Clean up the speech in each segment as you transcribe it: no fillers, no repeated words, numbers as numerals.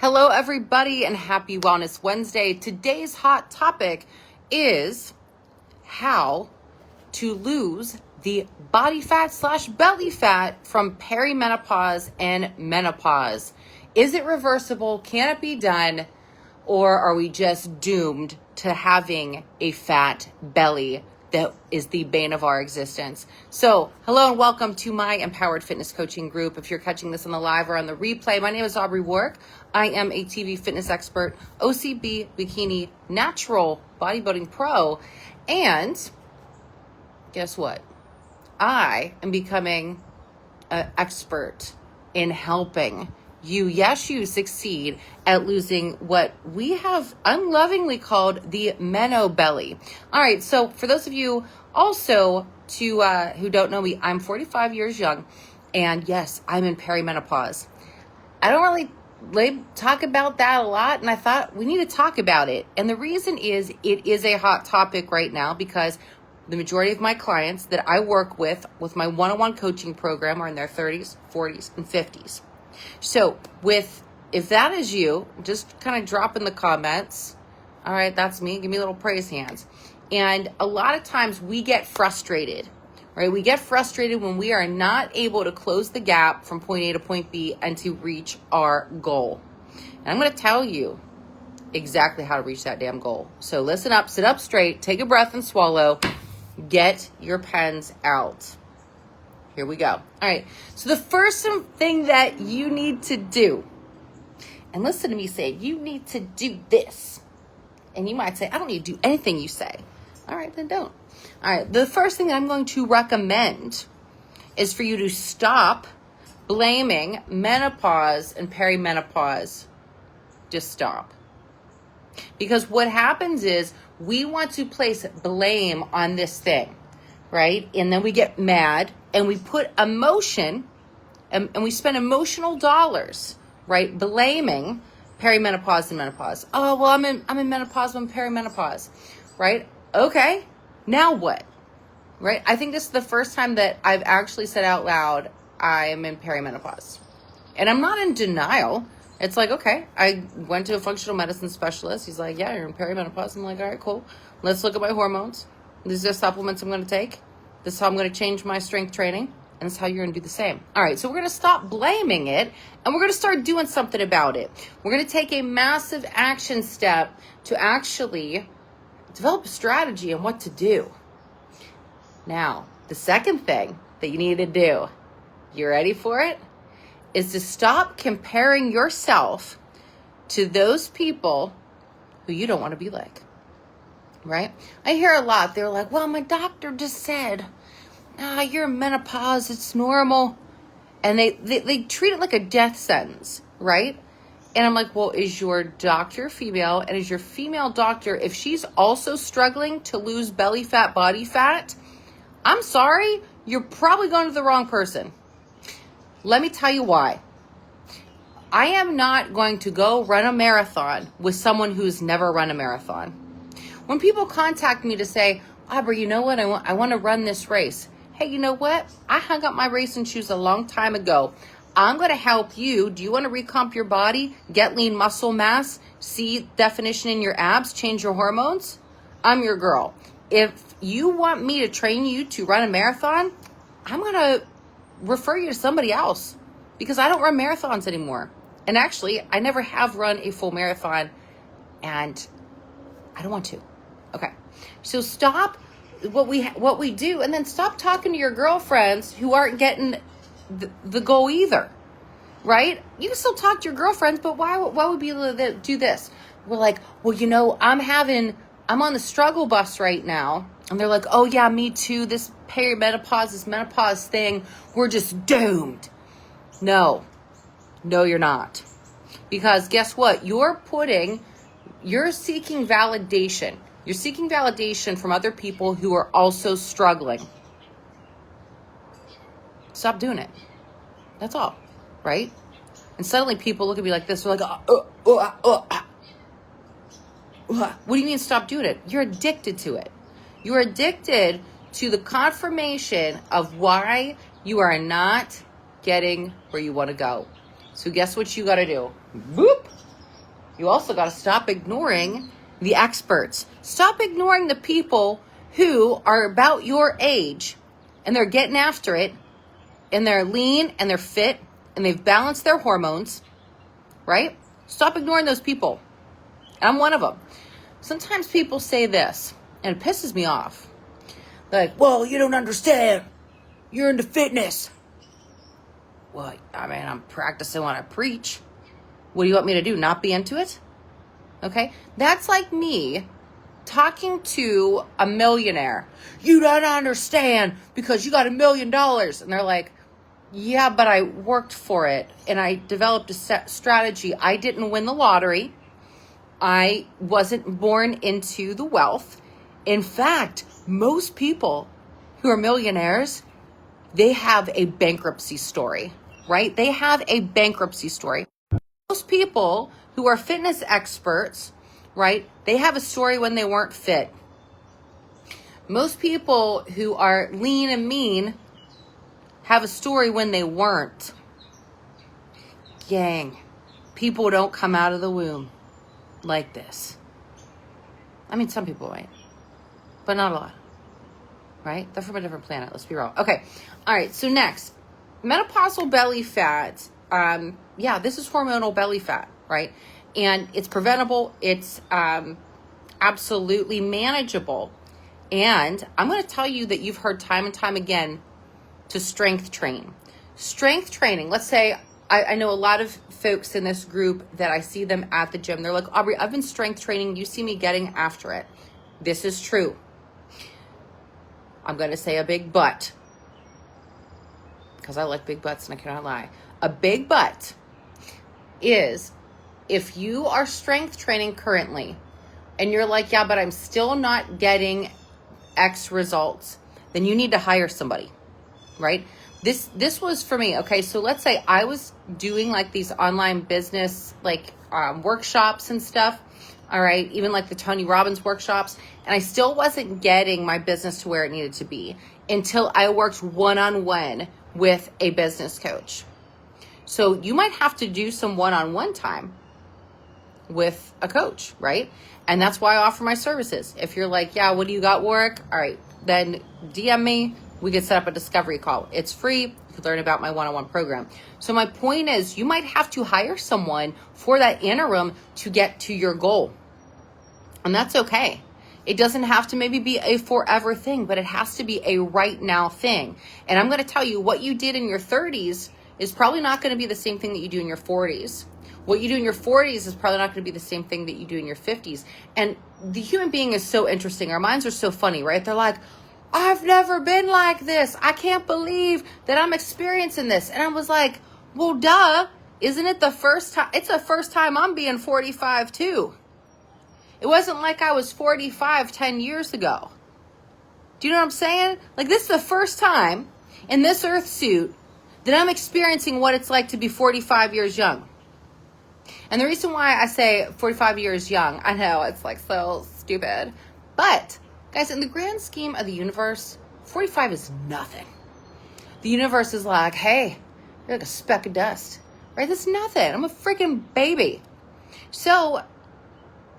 Hello, everybody, and happy Wellness Wednesday. Today's hot topic is how to lose the body fat / belly fat from perimenopause and menopause. Is it reversible? Can it be done? Or are we just doomed to having a fat belly that is the bane of our existence? So, hello and welcome to my Empowered Fitness Coaching Group. If you're catching this on the live or on the replay, my name is Aubrey Warwick. I am a TV fitness expert, OCB, bikini, natural bodybuilding pro, and guess what? I am becoming an expert in helping you succeed at losing what we have unlovingly called the Meno-Belly. All right, so for those of you also who don't know me, I'm 45 years young, and yes, I'm in perimenopause. I don't really talk about that a lot, and I thought we need to talk about it. And the reason is it is a hot topic right now because the majority of my clients that I work with my one-on-one coaching program are in their 30s, 40s, and 50s. So if that is you, just kind of drop in the comments. All right, that's me. Give me little praise hands. And a lot of times we get frustrated, right? We get frustrated when we are not able to close the gap from point A to point B and to reach our goal. And I'm going to tell you exactly how to reach that damn goal. So listen up, sit up straight, take a breath and swallow. Get your pens out. Here we go. All right. So the first thing that you need to do, and listen to me say, you need to do this. And you might say, I don't need to do anything you say. All right, then don't. All right. The first thing I'm going to recommend is for you to stop blaming menopause and perimenopause. Just stop. Because what happens is we want to place blame on this thing, right? And then we get mad and we put emotion and we spend emotional dollars, right? Blaming perimenopause and menopause. Oh, well, I'm in menopause, I'm in perimenopause, right? Okay, now what? Right? I think this is the first time that I've actually said out loud, I am in perimenopause. And I'm not in denial. It's like, okay, I went to a functional medicine specialist. He's like, yeah, you're in perimenopause. I'm like, all right, cool. Let's look at my hormones. These are supplements I'm going to take. This is how I'm going to change my strength training. And this is how you're going to do the same. All right, so we're going to stop blaming it, and we're going to start doing something about it. We're going to take a massive action step to actually develop a strategy on what to do. Now, the second thing that you need to do, you ready for it? Is to stop comparing yourself to those people who you don't want to be like, right? I hear a lot. They're like, well, my doctor just said, you're in menopause, it's normal. And they treat it like a death sentence, right? And I'm like, well, is your doctor female? And is your female doctor, if she's also struggling to lose belly fat, body fat, I'm sorry, you're probably going to the wrong person. Let me tell you why. I am not going to go run a marathon with someone who's never run a marathon. When people contact me to say, Aubrey, you know what? I want to run this race. Hey, you know what? I hung up my racing shoes a long time ago. I'm going to help you. Do you want to recomp your body, get lean muscle mass, see definition in your abs, change your hormones? I'm your girl. If you want me to train you to run a marathon, I'm going to refer you to somebody else because I don't run marathons anymore. And actually, I never have run a full marathon and I don't want to. Okay. So stop what we do and then stop talking to your girlfriends who aren't getting the goal either. Right? You can still talk to your girlfriends, but why would we do this? We're like, well, you know, I'm on the struggle bus right now. And they're like, oh yeah, me too. This perimenopause, this menopause thing, we're just doomed. No, you're not. Because guess what? You're seeking validation. You're seeking validation from other people who are also struggling. Stop doing it. That's all, right? And suddenly people look at me like this. They're like, what do you mean stop doing it? You're addicted to it. You're addicted to the confirmation of why you are not getting where you want to go. So guess what you got to do? Boop. You also got to stop ignoring the experts. Stop ignoring the people who are about your age and they're getting after it and they're lean and they're fit and they've balanced their hormones, right? Stop ignoring those people. I'm one of them. Sometimes people say this and it pisses me off. They're like, well, you don't understand. You're into fitness. Well, I mean, I'm practicing what I preach. What do you want me to do? Not be into it? Okay. That's like me talking to a millionaire. You don't understand because you got $1 million. And they're like, yeah, but I worked for it and I developed a strategy. I didn't win the lottery. I wasn't born into the wealth. In fact, most people who are millionaires, they have a bankruptcy story, right? They have a bankruptcy story. Most people who are fitness experts, right? They have a story when they weren't fit. Most people who are lean and mean have a story when they weren't. Gang, people don't come out of the womb like this. I mean, some people might, but not a lot, right? They're from a different planet. Let's be real. Okay. All right. So next, menopausal belly fat. This is hormonal belly fat, right? And it's preventable. It's absolutely manageable. And I'm going to tell you that you've heard time and time again to strength train. Strength training. Let's say I know a lot of folks in this group that I see them at the gym. They're like, Aubrey, I've been strength training. You see me getting after it. This is true. I'm going to say a big but, because I like big butts and I cannot lie. A big but is if you are strength training currently and you're like, yeah, but I'm still not getting X results, then you need to hire somebody, right? This was for me. Okay. So let's say I was doing like these online business, like workshops and stuff. All right. Even like the Tony Robbins workshops. And I still wasn't getting my business to where it needed to be until I worked one-on-one with a business coach. So you might have to do some one-on-one time with a coach, right? And that's why I offer my services. If you're like, yeah, what do you got, Warwick? All right, then DM me. We could set up a discovery call. It's free. You could learn about my one-on-one program. So my point is, you might have to hire someone for that interim to get to your goal. And that's okay. It doesn't have to maybe be a forever thing, but it has to be a right now thing. And I'm going to tell you, what you did in your 30s is probably not going to be the same thing that you do in your 40s. What you do in your 40s is probably not going to be the same thing that you do in your 50s. And the human being is so interesting. Our minds are so funny, right? They're like, I've never been like this. I can't believe that I'm experiencing this. And I was like, well, duh. Isn't it the first time? It's the first time I'm being 45 too. It wasn't like I was 45 10 years ago. Do you know what I'm saying? Like, this is the first time in this earth suit that I'm experiencing what it's like to be 45 years young. And the reason why I say 45 years young, I know it's like so stupid, but guys, in the grand scheme of the universe, 45 is nothing. The universe is like, hey, you're like a speck of dust, right? That's nothing. I'm a freaking baby. So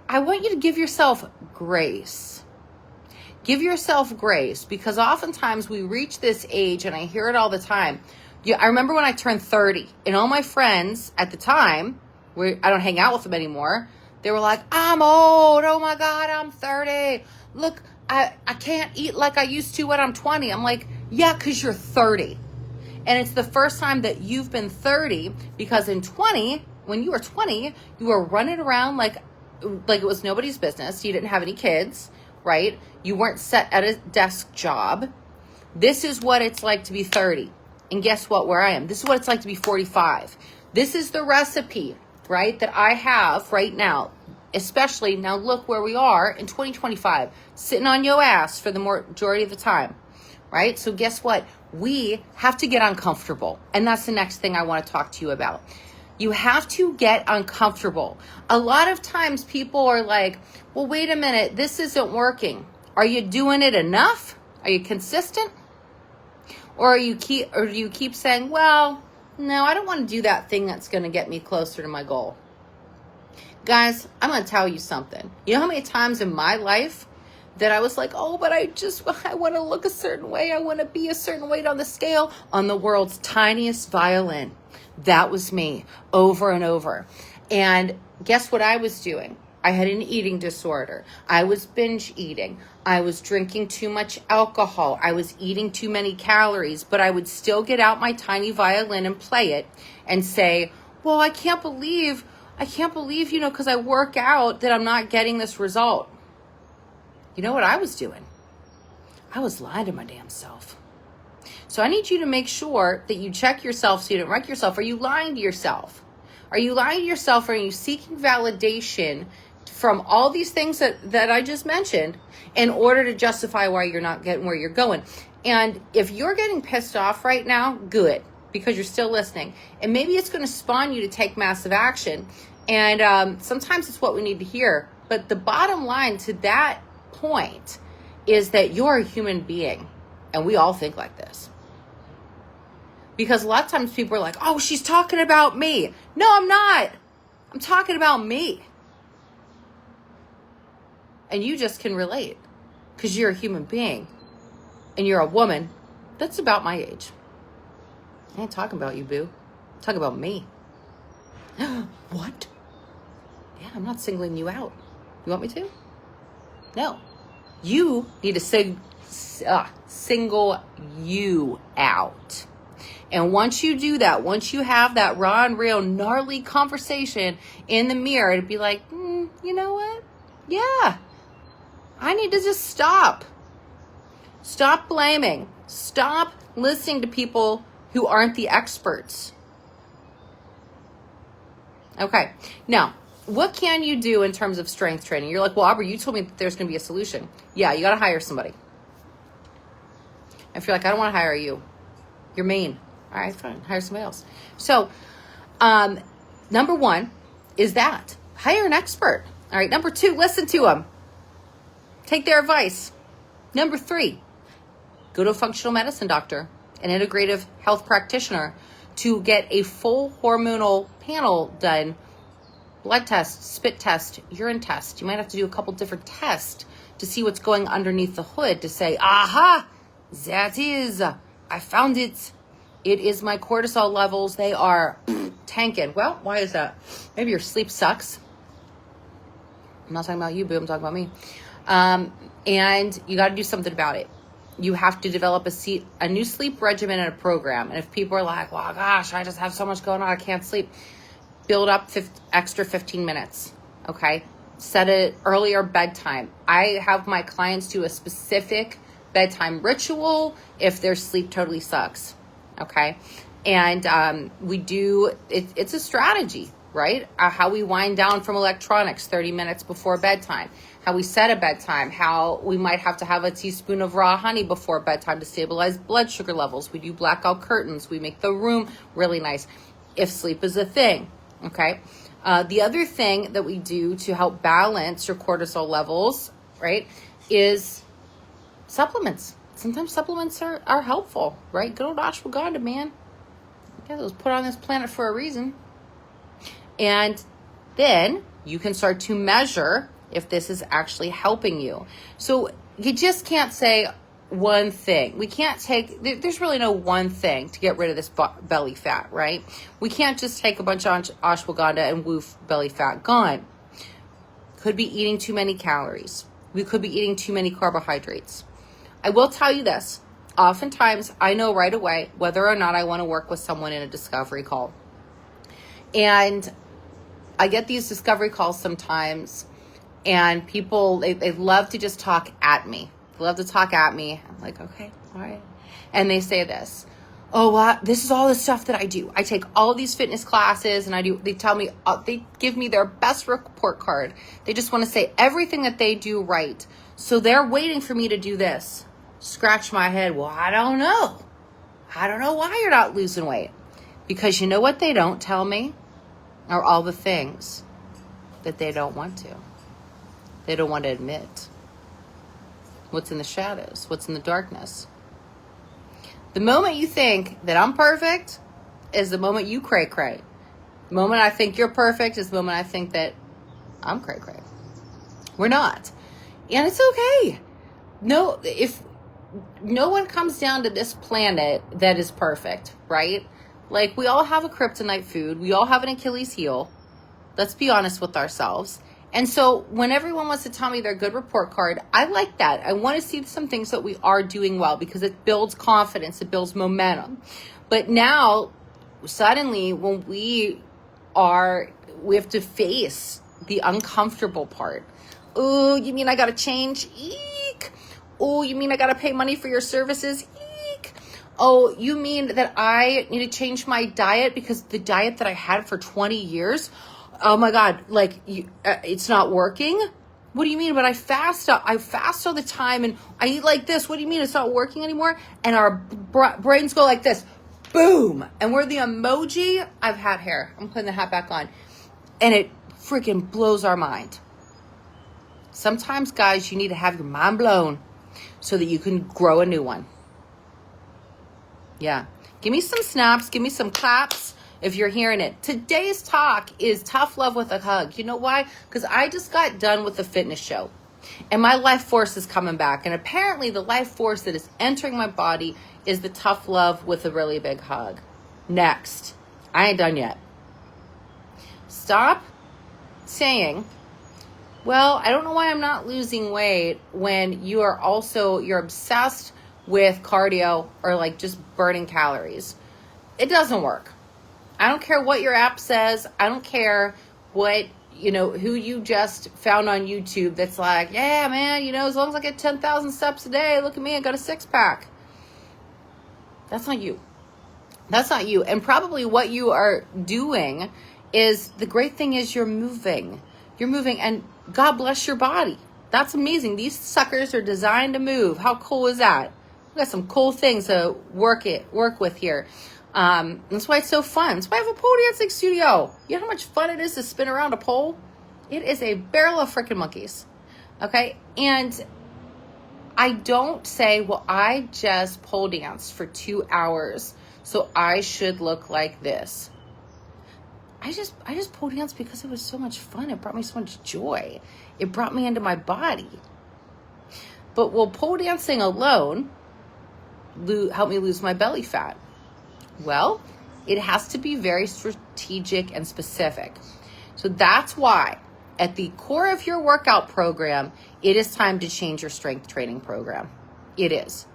I want you to give yourself grace. Give yourself grace, because oftentimes we reach this age, and I hear it all the time. I remember when I turned 30, and all my friends at the time, where I don't hang out with them anymore, they were like, I'm old. Oh my God, I'm 30. Look, I can't eat like I used to when I'm 20. I'm like, yeah, because you're 30. And it's the first time that you've been 30, because in 20, when you were 20, you were running around like it was nobody's business. You didn't have any kids, right? You weren't set at a desk job. This is what it's like to be 30. And guess what, where I am? This is what it's like to be 45. This is the recipe, right, that I have right now. Especially now, look where we are in 2025, sitting on your ass for the majority of the time, right? So guess what? We have to get uncomfortable. And that's the next thing I want to talk to you about. You have to get uncomfortable. A lot of times people are like, well, wait a minute, this isn't working. Are you doing it enough? Are you consistent? Or do you keep saying, well, no, I don't want to do that thing that's going to get me closer to my goal. Guys, I'm going to tell you something. You know how many times in my life that I was like, oh, but I want to look a certain way. I want to be a certain weight on the scale, on the world's tiniest violin. That was me over and over. And guess what I was doing? I had an eating disorder. I was binge eating. I was drinking too much alcohol. I was eating too many calories, but I would still get out my tiny violin and play it and say, well, I can't believe, because I work out that I'm not getting this result. You know what I was doing? I was lying to my damn self. So I need you to make sure that you check yourself so you don't wreck yourself. Are you lying to yourself? Are you lying to yourself? Or are you seeking validation from all these things that I just mentioned in order to justify why you're not getting where you're going? And if you're getting pissed off right now, good, because you're still listening. And maybe it's going to spawn you to take massive action. And sometimes it's what we need to hear. But the bottom line to that point is that you're a human being. And we all think like this. Because a lot of times people are like, oh, she's talking about me. No, I'm not. I'm talking about me. And you just can relate because you're a human being and you're a woman that's about my age. I ain't talking about you, boo. I'm talking about me. What? Yeah, I'm not singling you out. You want me to? No. You need to single you out. And once you do that, once you have that raw and real gnarly conversation in the mirror, it'd be like, you know what? Yeah. I need to just stop. Stop blaming. Stop listening to people who aren't the experts. Okay. Now, what can you do in terms of strength training? You're like, well, Aubrey, you told me that there's going to be a solution. Yeah, you got to hire somebody. If you're like, I don't want to hire you. You're mean. All right, fine. Hire somebody else. So, number one is that. Hire an expert. All right. Number two, listen to them. Take their advice. Number three, go to a functional medicine doctor, an integrative health practitioner, to get a full hormonal panel done. Blood test, spit test, urine test. You might have to do a couple different tests to see what's going underneath the hood to say, aha, that is, I found it. It is my cortisol levels. They are tanking. Well, why is that? Maybe your sleep sucks. I'm not talking about you, boo. I'm talking about me. And you got to do something about it. You have to develop a new sleep regimen and a program. And if people are like, well, gosh, I just have so much going on, I can't sleep. Build up extra 15 minutes, okay? Set an earlier bedtime. I have my clients do a specific bedtime ritual if their sleep totally sucks, okay? And we do, it's a strategy, right? How we wind down from electronics 30 minutes before bedtime. How we set a bedtime, how we might have to have a teaspoon of raw honey before bedtime to stabilize blood sugar levels. We do blackout curtains. We make the room really nice if sleep is a thing, okay? The other thing that we do to help balance your cortisol levels, right, is supplements. Sometimes supplements are helpful, right? Good old ashwagandha, man. Yeah, it was put on this planet for a reason. And then you can start to measure if this is actually helping you. So you just can't say one thing. We can't there's really no one thing to get rid of this belly fat, right? We can't just take a bunch of ashwagandha and woof belly fat gone. Could be eating too many calories. We could be eating too many carbohydrates. I will tell you this. Oftentimes, I know right away whether or not I want to work with someone in a discovery call. And I get these discovery calls sometimes, and people, they love to just talk at me. They love to talk at me. I'm like, okay, all right. And they say this, this is all the stuff that I do. I take all of these fitness classes, and they tell me, they give me their best report card. They just want to say everything that they do right. So they're waiting for me to do this. Scratch my head. Well, I don't know. I don't know why you're not losing weight. Because you know what they don't tell me? Are all the things that they don't want to. They don't want to admit. What's in the shadows? What's in the darkness? The moment you think that I'm perfect is the moment you cray-cray. The moment I think you're perfect is the moment I think that I'm cray-cray. We're not. And it's okay. No, if no one comes down to this planet that is perfect, right? Like, we all have a kryptonite food. We all have an Achilles heel. Let's be honest with ourselves. And so when everyone wants to tell me their good report card, I like that. I want to see some things that we are doing well because it builds confidence. It builds momentum. But now, suddenly, when we have to face the uncomfortable part. Oh, you mean I got to change? Eek. Oh, you mean I got to pay money for your services? Eek. Oh, you mean that I need to change my diet because the diet that I had for 20 years, oh my God, like it's not working? What do you mean? But I fast all the time and I eat like this. What do you mean it's not working anymore? And our brains go like this. Boom. And we're the emoji. I've had hair. I'm putting the hat back on. And it freaking blows our mind. Sometimes, guys, you need to have your mind blown so that you can grow a new one. Yeah. Give me some snaps. Give me some claps if you're hearing it. Today's talk is tough love with a hug. You know why? Because I just got done with the fitness show. And my life force is coming back. And apparently the life force that is entering my body is the tough love with a really big hug. Next. I ain't done yet. Stop saying, well, I don't know why I'm not losing weight when you're obsessed with cardio or like just burning calories. It doesn't work. I don't care what your app says. I don't care what, who you just found on YouTube that's like, yeah, man, as long as I get 10,000 steps a day, look at me, I got a 6-pack. That's not you. That's not you. And probably what you are doing is, the great thing is you're moving. You're moving, and God bless your body. That's amazing. These suckers are designed to move. How cool is that? We got some cool things to work with here. That's why it's so fun. That's why I have a pole dancing studio. You know how much fun it is to spin around a pole? It is a barrel of freaking monkeys. Okay? And I don't say, well, I just pole danced for 2 hours, so I should look like this. I just pole danced because it was so much fun. It brought me so much joy. It brought me into my body. But will pole dancing alone help me lose my belly fat? Well, it has to be very strategic and specific. So that's why at the core of your workout program, it is time to change your strength training program. It is.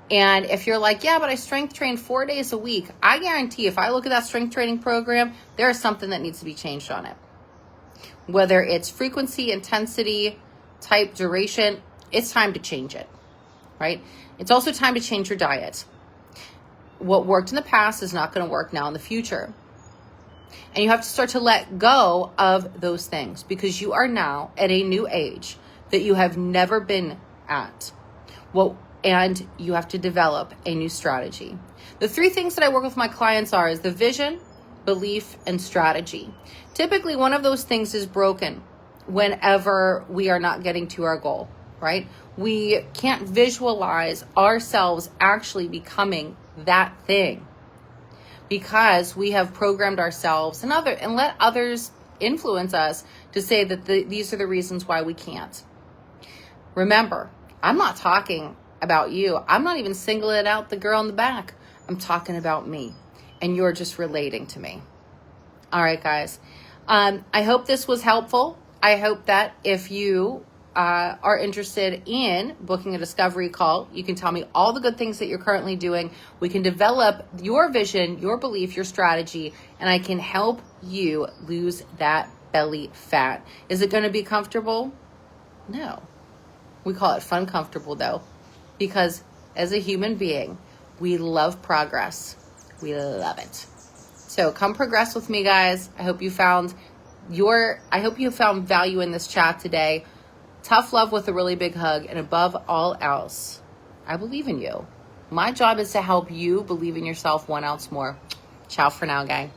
And if you're like, yeah, but I strength train 4 days a week, I guarantee if I look at that strength training program, there is something that needs to be changed on it. Whether it's frequency, intensity, type, duration, it's time to change it, right? It's also time to change your diet. What worked in the past is not going to work now in the future. And you have to start to let go of those things because you are now at a new age that you have never been at. And you have to develop a new strategy. The 3 things that I work with my clients is the vision, belief, and strategy. Typically, one of those things is broken whenever we are not getting to our goal, right? We can't visualize ourselves actually becoming that thing because we have programmed ourselves and let others influence us to say that these are the reasons why we can't. Remember, I'm not talking about you. I'm not even singling out the girl in the back. I'm talking about me, and you're just relating to me. All right, guys. I hope this was helpful. I hope that if you are interested in booking a discovery call, you can tell me all the good things that you're currently doing. We can develop your vision, your belief, your strategy, and I can help you lose that belly fat. Is it going to be comfortable? No. We call it fun comfortable, though, because as a human being, we love progress. We love it. So come progress with me, guys. I hope you found value in this chat today. Tough love with a really big hug. And above all else, I believe in you. My job is to help you believe in yourself 1 ounce more. Ciao for now, guy.